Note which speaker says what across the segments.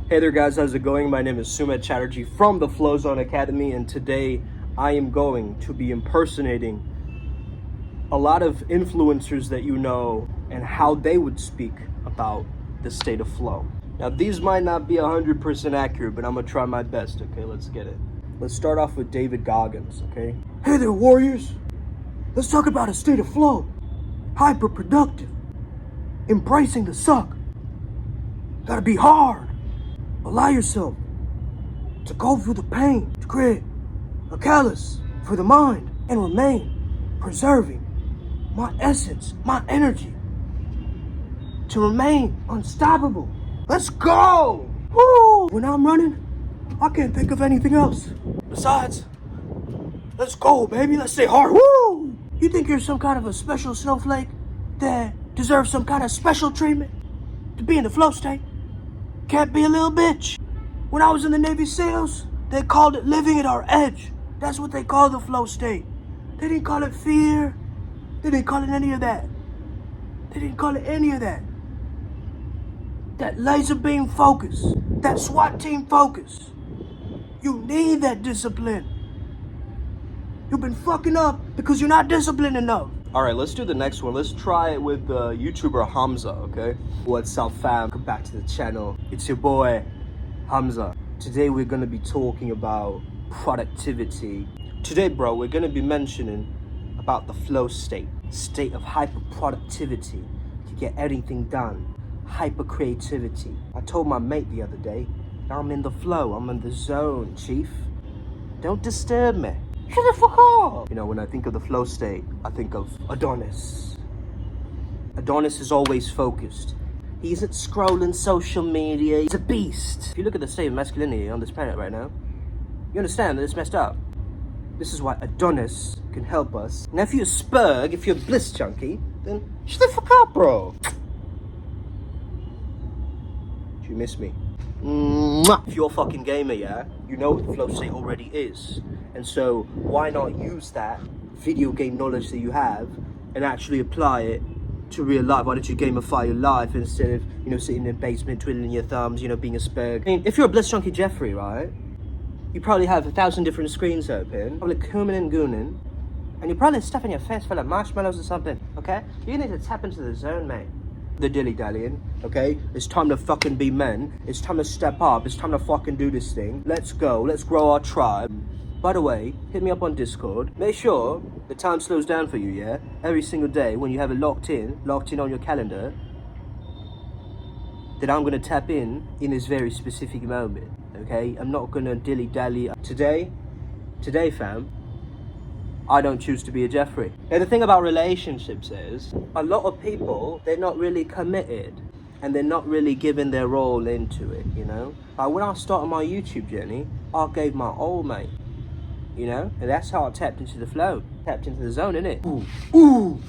Speaker 1: Hey there guys, how's it going? My name is Sumit Chatterjee from the Flow Zone Academy, and today I am going to be impersonating a lot of influencers that you know and how they would speak about the state of flow. Now these might not be 100% accurate, but I'm gonna try my best, okay? Let's get it. Let's start off with David Goggins, okay? Hey there warriors! Let's talk about a state of flow. Hyper productive. Embracing the suck. Gotta be hard. Allow yourself to go through the pain, to create a callus for the mind, and remain preserving my essence, my energy, to remain unstoppable. Let's go! Woo! When I'm running, I can't think of anything else. Besides, let's go, baby. Let's stay hard. Woo! You think you're some kind of a special snowflake that deserves some kind of special treatment to be in the flow state? Can't be a little bitch. When I was in the Navy SEALs, they called it living at our edge. That's what they call the flow state. They didn't call it fear. They didn't call it any of that. They didn't call it any of that. That laser beam focus, that SWAT team focus. You need that discipline. You've been fucking up because you're not disciplined enough. Alright, let's do the next one. Let's try it with YouTuber Hamza, okay? What's up, fam? Welcome back to the channel. It's your boy, Hamza. Today we're gonna be talking about productivity. Today, bro, we're gonna be mentioning about the flow state. State of hyper productivity. To get anything done. Hyper creativity. I told my mate the other day, I'm in the flow, I'm in the zone, chief. Don't disturb me. Shut the fuck up! You know, when I think of the flow state, I think of Adonis. Adonis is always focused. He isn't scrolling social media. He's a beast. If you look at the state of masculinity on this planet right now, you understand that it's messed up. This is why Adonis can help us. Now, if you're a spurg, if you're a bliss junkie, then shut the fuck up, bro. Do you miss me? Mwah. If you're a fucking gamer, yeah, you know what the flow state already is. And so, why not use that video game knowledge that you have and actually apply it to real life? Why don't you gamify your life instead of, you know, sitting in the basement, twiddling your thumbs, you know, being a spurg? I mean, if you're a bliss junkie Jeffrey, right, you probably have 1,000 different screens open, probably cooming and gooning, and you're probably stuffing your face full of marshmallows or something, okay? You need to tap into the zone, mate. The dilly-dallying, okay? It's time to fucking be men. It's time to step up. It's time to fucking do this thing. Let's go. Let's grow our tribe. By the way, hit me up on Discord. Make sure the time slows down for you, yeah? Every single day when you have it locked in on your calendar, that I'm gonna tap in this very specific moment, okay? I'm not gonna dilly-dally. Today, fam, I don't choose to be a Jeffrey. Now, the thing about relationships is, a lot of people, they're not really committed. And they're not really giving their all into it, you know? Like when I started my YouTube journey, I gave my all, mate. You know? And that's how I tapped into the flow. Tapped into the zone, innit? Ooh.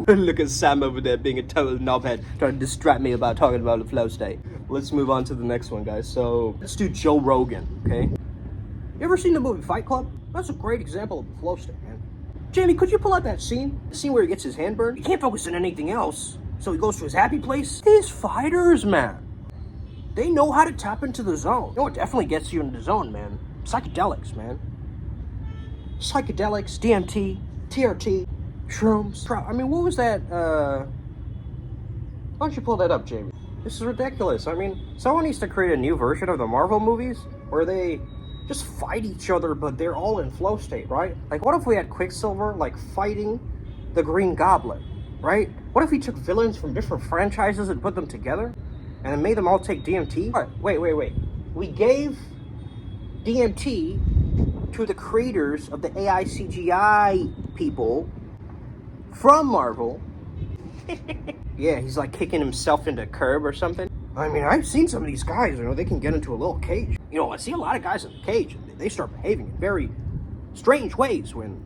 Speaker 1: Look at Sam over there being a total knobhead, trying to distract me about talking about the flow state. Let's move on to the next one, guys. So, let's do Joe Rogan, okay? You ever seen the movie Fight Club? That's a great example of the flow state, man. Jamie, could you pull out that scene? The scene where he gets his hand burned? He can't focus on anything else, so he goes to his happy place. These fighters, man, they know how to tap into the zone. You know what definitely gets you into the zone, man? Psychedelics, man. Psychedelics, DMT, TRT, shrooms. I mean, what was that, Why don't you pull that up, Jamie? This is ridiculous. I mean, someone needs to create a new version of the Marvel movies where they just fight each other, but they're all in flow state, right? Like, what if we had Quicksilver, like, fighting the Green Goblin, right? What if we took villains from different franchises and put them together and then made them all take DMT? All right, wait. We gave DMT to the creators of the AI CGI people from Marvel. Yeah, he's like kicking himself into a curb or something. I mean, I've seen some of these guys, you know, they can get into a little cage. You know, I see a lot of guys in the cage, and they start behaving in very strange ways when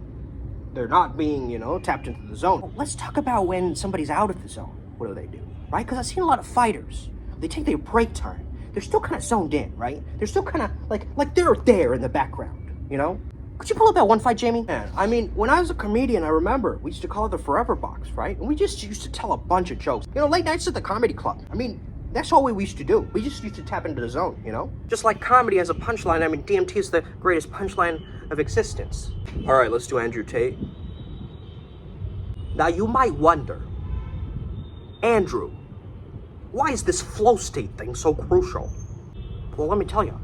Speaker 1: they're not being, you know, tapped into the zone. Well, let's talk about when somebody's out of the zone. What do they do, right? Because I've seen a lot of fighters. They take their break time. They're still kind of zoned in, right? They're still kind of like they're there in the background, you know? Could you pull up that one fight, Jamie? Man, I mean, when I was a comedian, I remember we used to call it the Forever Box, right? And we just used to tell a bunch of jokes. You know, late nights at the comedy club. I mean, That's all we used to do. We just used to tap into the zone, you know? Just like comedy has a punchline. I mean, DMT is the greatest punchline of existence. All right, let's do Andrew Tate. Now, you might wonder, Andrew, why is this flow state thing so crucial? Well, let me tell you.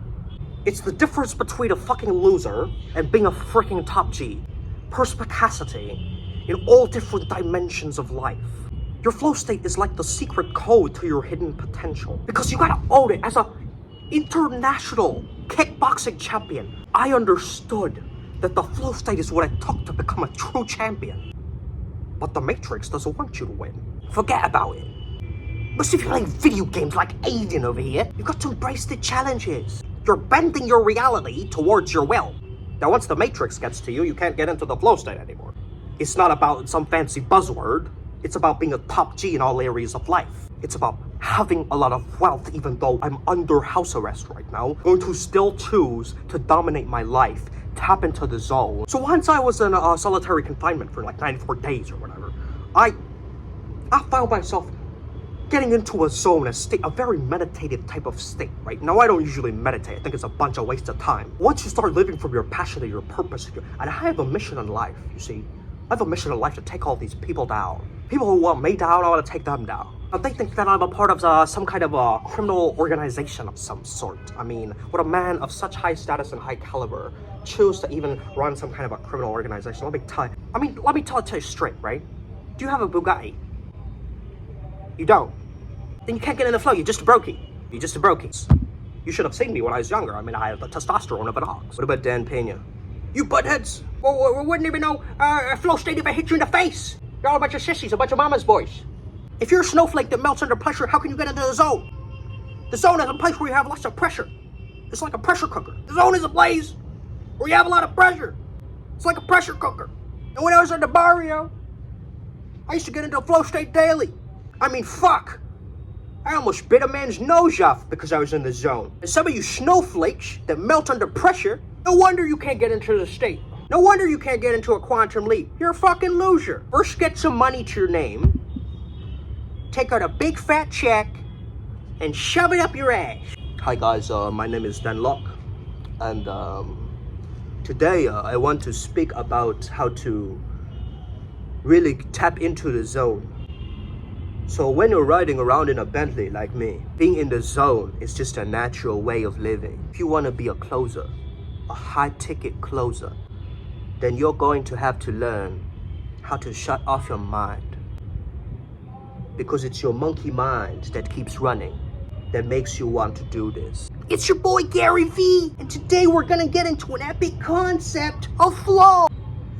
Speaker 1: It's the difference between a fucking loser and being a freaking top G. Perspicacity in all different dimensions of life. Your flow state is like the secret code to your hidden potential. Because you gotta own it. As a international kickboxing champion, I understood that the flow state is what it took to become a true champion. But the Matrix doesn't want you to win. Forget about it. But if you're playing video games like Aiden over here, you got to embrace the challenges. You're bending your reality towards your will. Now, once the Matrix gets to you, you can't get into the flow state anymore. It's not about some fancy buzzword. It's about being a top G in all areas of life. It's about having a lot of wealth, even though I'm under house arrest right now. I'm going to still choose to dominate my life, tap into the zone. So once I was in a solitary confinement for like 94 days or whatever, I found myself getting into a zone, a state, a very meditative type of state, right? Now, I don't usually meditate. I think it's a bunch of waste of time. Once you start living from your passion and your purpose, and I have a mission in life, you see. I have a mission in life to take all these people down. People who want me down, I want to take them down. Now, they think that I'm a part of some kind of a criminal organization of some sort. I mean, would a man of such high status and high caliber choose to even run some kind of a criminal organization? Let me tell it to you straight, right? Do you have a Bugatti? You don't. Then you can't get in the flow. You're just a brokey. You're just a brokey. You should have seen me when I was younger. I mean, I have the testosterone of an ox. What about Dan Pena? You buttheads! Well, wouldn't even know a flow state if I hit you in the face. You're all a bunch of sissies, a bunch of mama's boys. If you're a snowflake that melts under pressure, how can you get into the zone? The zone is a place where you have lots of pressure. It's like a pressure cooker. The zone is a place where you have a lot of pressure. It's like a pressure cooker. And when I was in the barrio, I used to get into a flow state daily. I mean, fuck. I almost bit a man's nose off because I was in the zone. And some of you snowflakes that melt under pressure, no wonder you can't get into the state. No wonder you can't get into a quantum leap. You're a fucking loser. First, get some money to your name. Take out a big fat check and shove it up your ass. Hi guys, my name is Dan Locke. And today I want to speak about how to really tap into the zone. So when you're riding around in a Bentley like me, being in the zone is just a natural way of living. If you want to be a closer, a high-ticket closer, then you're going to have to learn how to shut off your mind. Because it's your monkey mind that keeps running, that makes you want to do this. It's your boy Gary V, and today we're gonna get into an epic concept of flow.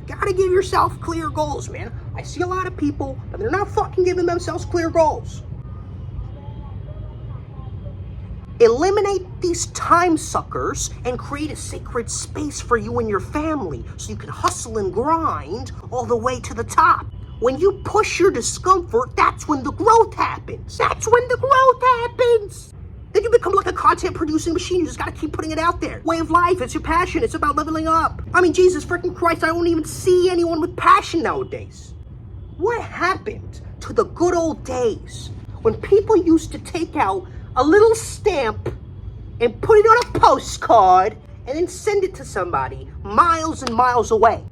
Speaker 1: Gotta give yourself clear goals, man. I see a lot of people, but they're not fucking giving themselves clear goals. Eliminate these time suckers and create a sacred space for you and your family so you can hustle and grind all the way to the top. When you push your discomfort, that's when the growth happens. That's when the growth happens. Then you become like a content producing machine. You just gotta keep putting it out there. Way of life, it's your passion. It's about leveling up. I mean, Jesus freaking Christ, I don't even see anyone with passion nowadays. What happened to the good old days when people used to take out a little stamp and put it on a postcard and then send it to somebody miles and miles away?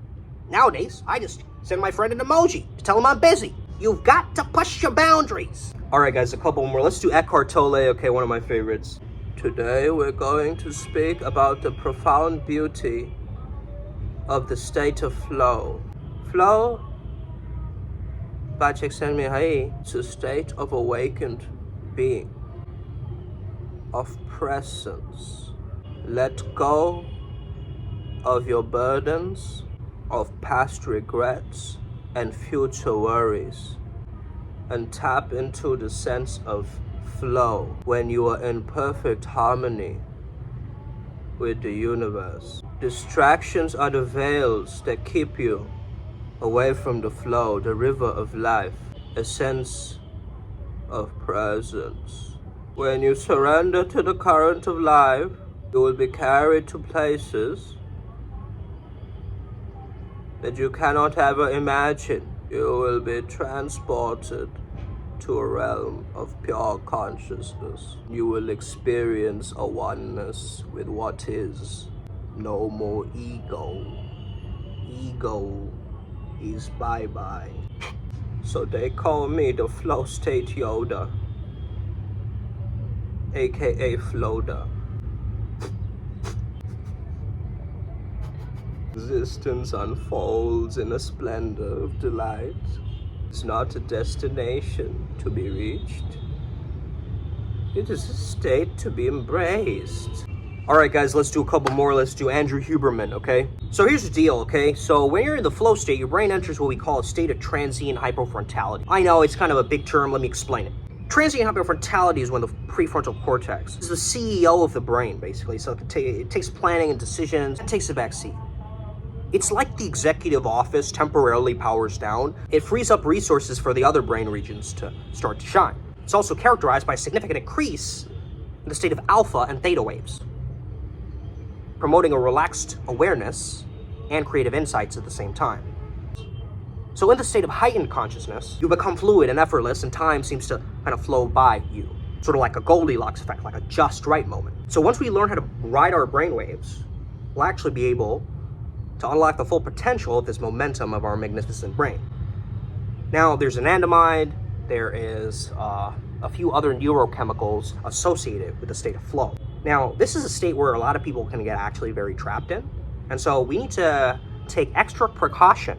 Speaker 1: Nowadays, I just send my friend an emoji to tell him I'm busy. You've got to push your boundaries. All right, guys, a couple more. Let's do Eckhart Tolle. Okay, one of my favorites. Today, we're going to speak about the profound beauty of the state of flow. Flow, it's a state of awakened being, of presence. Let go of your burdens, of past regrets and future worries, and tap into the sense of flow when you are in perfect harmony with the universe. Distractions are the veils that keep you away from the flow, the river of life, a sense of presence. When you surrender to the current of life, you will be carried to places that you cannot ever imagine. You will be transported to a realm of pure consciousness. You will experience a oneness with what is. No more ego. Ego is bye-bye. So they call me the flow state Yoda, aka Floda. Existence unfolds in a splendor of delight. It's not a destination to be reached. It is a state to be embraced. All right, guys, let's do a couple more. Let's do Andrew Huberman, okay? So here's the deal, okay? So when you're in the flow state, your brain enters what we call a state of transient hypofrontality. I know it's kind of a big term. Let me explain it. Transient hypofrontality is when the prefrontal cortex is the CEO of the brain, basically. So it takes planning and decisions. It takes a back seat. It's like the executive office temporarily powers down. It frees up resources for the other brain regions to start to shine. It's also characterized by a significant increase in the state of alpha and theta waves, promoting a relaxed awareness and creative insights at the same time. So in the state of heightened consciousness, you become fluid and effortless, and time seems to kind of flow by you. Sort of like a Goldilocks effect, like a just right moment. So once we learn how to ride our brainwaves, we'll actually be able to unlock the full potential of this momentum of our magnificent brain. Now, there's anandamide, there is a few other neurochemicals associated with the state of flow. Now, this is a state where a lot of people can get actually very trapped in. And so we need to take extra precaution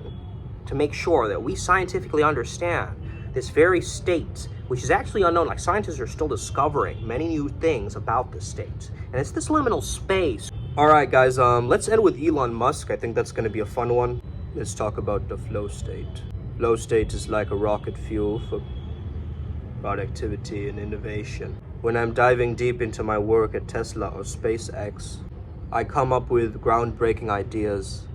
Speaker 1: to make sure that we scientifically understand this very state, which is actually unknown. Like, scientists are still discovering many new things about this state. And it's this liminal space. All right, guys, let's end with Elon Musk. I think that's going to be a fun one. Let's talk about the flow state. Flow state is like a rocket fuel for productivity and innovation. When I'm diving deep into my work at Tesla or SpaceX, I come up with groundbreaking ideas.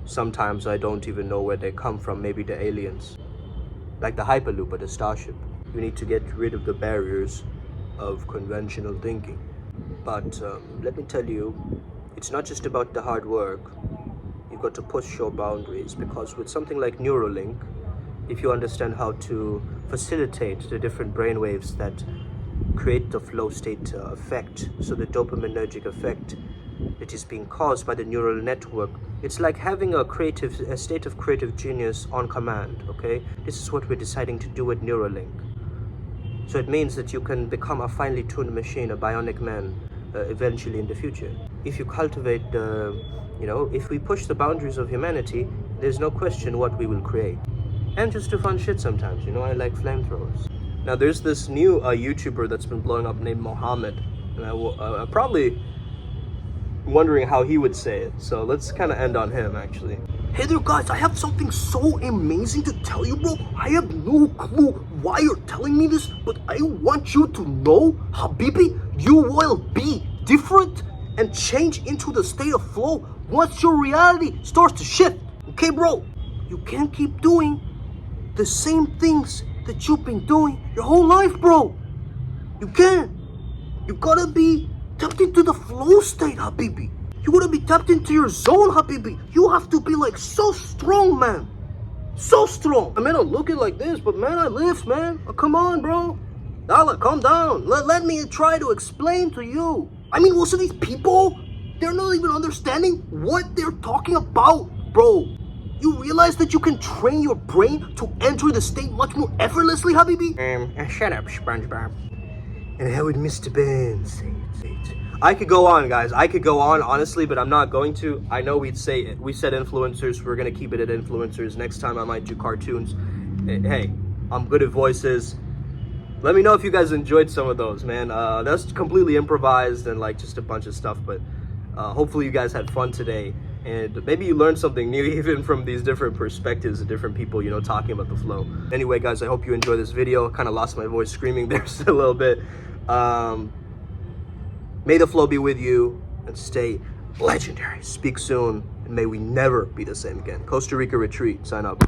Speaker 1: Sometimes I don't even know where they come from, maybe the aliens. Like the Hyperloop or the Starship. You need to get rid of the barriers of conventional thinking. But let me tell you, it's not just about the hard work. You've got to push your boundaries, because with something like Neuralink, if you understand how to facilitate the different brainwaves that create the flow state effect, so the dopaminergic effect that is being caused by the neural network, it's like having a state of creative genius on command, okay? This is what we're deciding to do with Neuralink. So it means that you can become a finely tuned machine, a bionic man, eventually in the future. If you cultivate if we push the boundaries of humanity, there's no question what we will create. And just do fun shit sometimes, I like flamethrowers. Now there's this new YouTuber that's been blowing up named Mohammed, and I'm probably wondering how he would say it, so let's kind of end on him actually. Hey there guys, I have something so amazing to tell you, bro. I have no clue why you're telling me this, but I want you to know, Habibi, you will be different and change into the state of flow once your reality starts to shift. Okay, bro? You can't keep doing the same things that you've been doing your whole life, bro. You can't. You gotta be tapped into the flow state, Habibi. You gotta be tapped into your zone, Habibi. You have to be like so strong, man. So strong. I mean, I'm looking like this, but man, I lift, man. Oh, come on, bro. Dala, calm down. Let me try to explain to you. I mean, most of these people, they're not even understanding what they're talking about, bro. You realize that you can train your brain to enter the state much more effortlessly, Habibi? Shut up, SpongeBob. And how would Mr. Burns say it? I could go on, guys. I could go on, honestly, but I'm not going to. I know we said influencers. We're going to keep it at influencers. Next time I might do cartoons. Hey, I'm good at voices. Let me know if you guys enjoyed some of those, man. That's completely improvised and like just a bunch of stuff, but hopefully you guys had fun today. And maybe you learned something new even from these different perspectives of different people, talking about the flow. Anyway, guys, I hope you enjoyed this video. Kind of lost my voice screaming there a little bit. May the flow be with you and stay legendary. Speak soon, and may we never be the same again. Costa Rica Retreat, sign up.